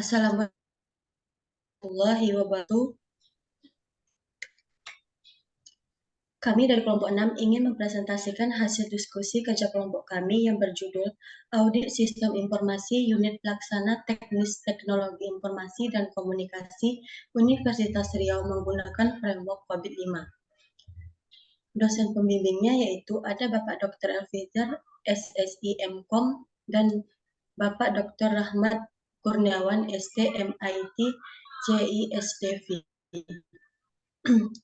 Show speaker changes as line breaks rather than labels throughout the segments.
Assalamualaikum warahmatullahi wabarakatuh. Kami dari kelompok 6 ingin mempresentasikan hasil diskusi kerja kelompok kami yang berjudul Audit Sistem Informasi Unit Pelaksana Teknis Teknologi Informasi dan Komunikasi Universitas Riau menggunakan framework COVID-5. Dosen pembimbingnya yaitu ada Bapak Dr. Elvizar, SSI MKOM, dan Bapak Dr. Rahmat Kurniawan, ST MIT CISDV.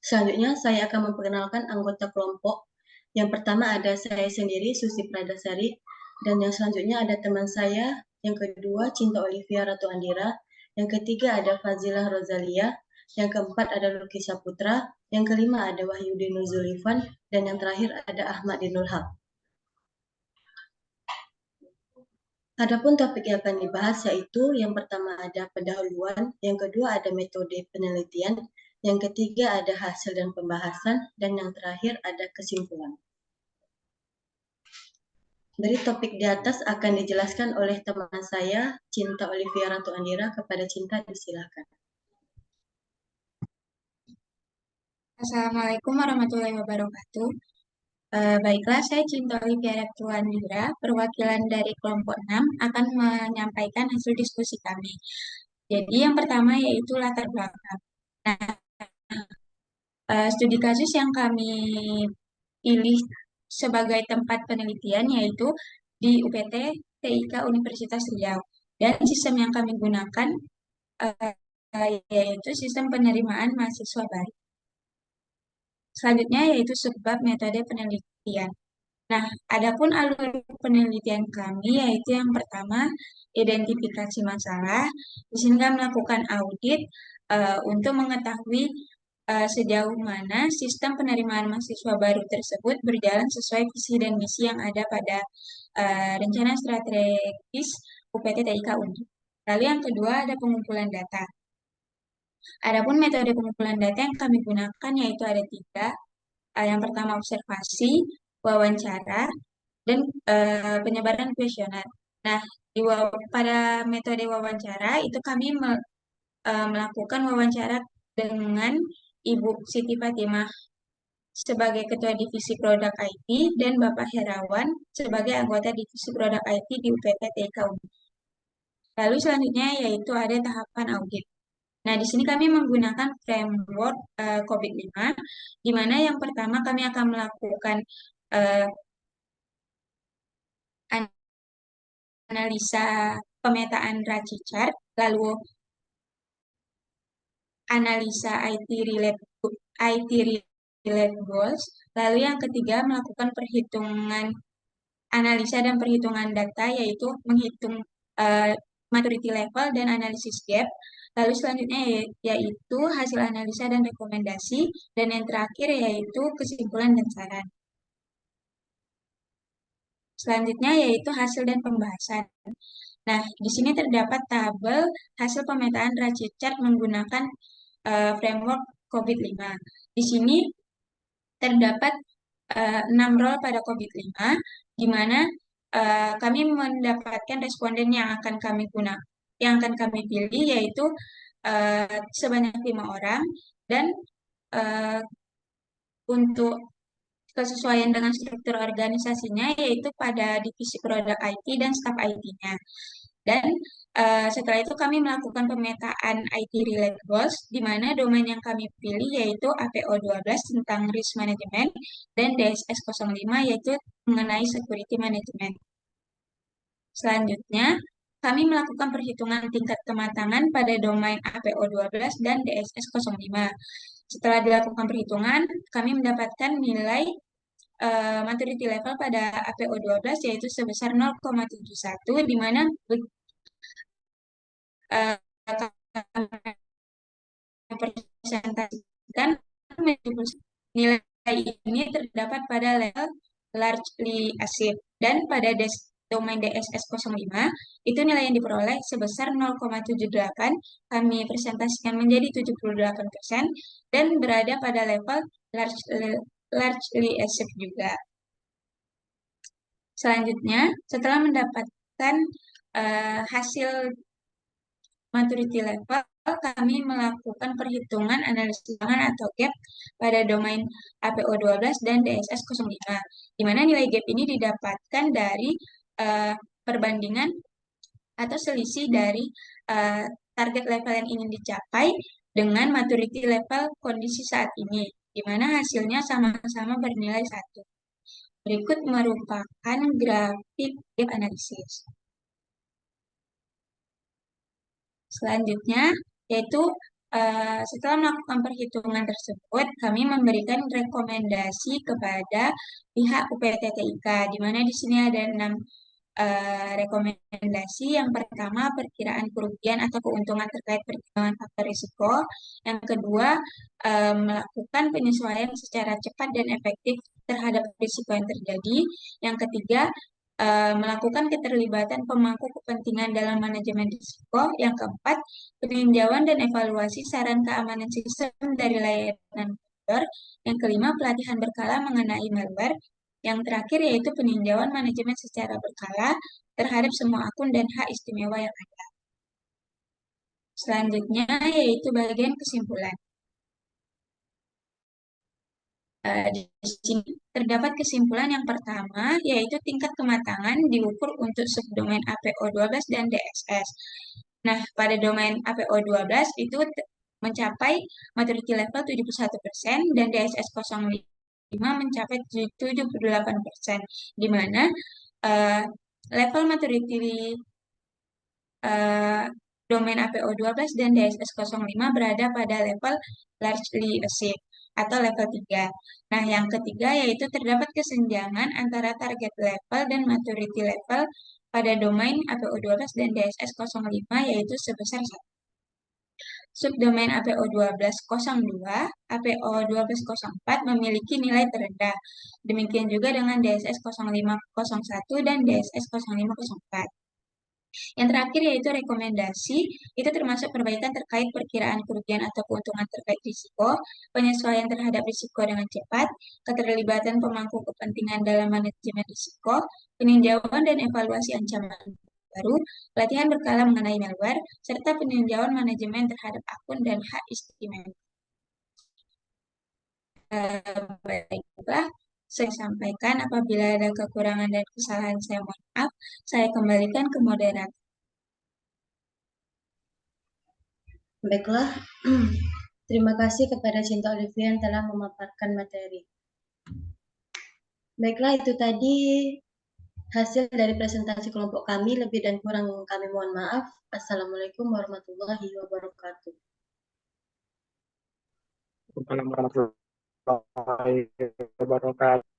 Selanjutnya, saya akan memperkenalkan anggota kelompok. Yang pertama ada saya sendiri, Susi Pradasari, dan yang selanjutnya ada teman saya, yang kedua Cinta Olivia Ratu Andira, yang ketiga ada Fazilah Rosalia, yang keempat ada Luki Saputra, yang kelima ada Wahyudi Nuzulifan, dan yang terakhir ada Ahmad Dinul Haq. Adapun topik yang akan dibahas yaitu yang pertama ada pendahuluan, yang kedua ada metode penelitian, yang ketiga ada hasil dan pembahasan, dan yang terakhir ada kesimpulan. Dari topik di atas akan dijelaskan oleh teman saya, Cinta Olivia Ratu Andira. Kepada Cinta, disilakan.
Assalamualaikum warahmatullahi wabarakatuh. Baiklah, saya Cinta Olivia Ratu Andira, perwakilan dari kelompok 6 akan menyampaikan hasil diskusi kami. Jadi yang pertama yaitu latar belakang. Nah, studi kasus yang kami pilih sebagai tempat penelitian yaitu di UPT TIK Universitas Riau. Dan sistem yang kami gunakan yaitu sistem penerimaan mahasiswa baru. Selanjutnya yaitu sebab metode penelitian. Nah, adapun alur penelitian kami yaitu yang pertama identifikasi masalah. Di sini kami melakukan audit untuk mengetahui sejauh mana sistem penerimaan mahasiswa baru tersebut berjalan sesuai visi dan misi yang ada pada rencana strategis UPT TIK UNI. Lalu yang kedua ada pengumpulan data. Adapun metode pengumpulan data yang kami gunakan yaitu ada tiga. Yang pertama observasi, wawancara, dan penyebaran kuesioner. Nah, pada metode wawancara itu kami melakukan wawancara dengan Ibu Siti Fatimah sebagai Ketua Divisi Produk IT dan Bapak Herawan sebagai anggota Divisi Produk IT di UPT TIK UNI. Lalu selanjutnya yaitu ada tahapan audit. Nah, di sini kami menggunakan framework COVID-5, di mana yang pertama kami akan melakukan analisa pemetaan RACI chart, lalu analisa IT relate goals, lalu yang ketiga melakukan perhitungan analisa dan perhitungan data yaitu menghitung maturity level dan analisis gap. Lalu selanjutnya yaitu hasil analisa dan rekomendasi, dan yang terakhir yaitu kesimpulan dan saran. Selanjutnya yaitu hasil dan pembahasan. Nah, di sini terdapat tabel hasil pemetaan RACI chart menggunakan framework COVID-5. Di sini terdapat 6 role pada COVID-5, di mana kami mendapatkan responden yang akan kami pilih yaitu sebanyak 5 orang, dan untuk kesesuaian dengan struktur organisasinya yaitu pada divisi produk IT dan staf IT-nya. Dan setelah itu kami melakukan pemetaan IT Relate Goals, di mana domain yang kami pilih yaitu APO 12 tentang Risk Management dan DSS 05 yaitu mengenai Security Management. Selanjutnya, kami melakukan perhitungan tingkat kematangan pada domain APO 12 dan DSS 05. Setelah dilakukan perhitungan, kami mendapatkan nilai maturity level pada APO 12 yaitu sebesar 0,71, di mana presentasikan nilai ini terdapat pada level largely acid dan pada domain DSS05, itu nilai yang diperoleh sebesar 0,78, kami presentasikan menjadi 78%, dan berada pada level largely accept juga. Selanjutnya, setelah mendapatkan hasil maturity level, kami melakukan perhitungan analisis bilangan atau gap pada domain APO12 dan DSS05, di mana nilai gap ini didapatkan dari perbandingan atau selisih dari target level yang ingin dicapai dengan maturity level kondisi saat ini, di mana hasilnya sama-sama bernilai 1. Berikut merupakan grafik gap analisis. Selanjutnya, yaitu setelah melakukan perhitungan tersebut, kami memberikan rekomendasi kepada pihak UPTTIK, di mana di sini ada 6 rekomendasi. Yang pertama, perkiraan kerugian atau keuntungan terkait pertimbangan faktor risiko. Yang kedua, melakukan penyesuaian secara cepat dan efektif terhadap risiko yang terjadi. Yang ketiga, melakukan keterlibatan pemangku kepentingan dalam manajemen risiko. Yang keempat, peninjauan dan evaluasi saran keamanan sistem dari layanan vendor. Yang kelima, pelatihan berkala mengenai malware. Yang terakhir yaitu peninjauan manajemen secara berkala terhadap semua akun dan hak istimewa yang ada. Selanjutnya yaitu bagian kesimpulan. Di sini terdapat kesimpulan yang pertama, yaitu tingkat kematangan diukur untuk subdomain APO12 dan DSS. Nah, pada domain APO12 itu mencapai maturity level 71% dan DSS05 mencapai 78%, di mana level maturity domain APO12 dan DSS05 berada pada level largely accept atau level 3. Nah, yang ketiga yaitu terdapat kesenjangan antara target level dan maturity level pada domain APO12 dan DSS05 yaitu sebesar 1. Subdomain APO1202, APO1204 memiliki nilai terendah. Demikian juga dengan DSS0501 dan DSS0504. Yang terakhir yaitu rekomendasi, itu termasuk perbaikan terkait perkiraan kerugian atau keuntungan terkait risiko, penyesuaian terhadap risiko dengan cepat, keterlibatan pemangku kepentingan dalam manajemen risiko, peninjauan dan evaluasi ancaman baru, pelatihan berkala mengenai malware, serta peninjauan manajemen terhadap akun dan hak istimewa. Baiklah, saya sampaikan. Apabila ada kekurangan dan kesalahan, saya mohon maaf. Saya kembalikan ke moderator.
Baiklah, terima kasih kepada Cinta Olivia yang telah memaparkan materi. Baiklah, itu tadi hasil dari presentasi kelompok kami. Lebih dan kurang kami mohon maaf. Assalamualaikum warahmatullahi wabarakatuh.
Waalaikumsalam warahmatullahi wabarakatuh.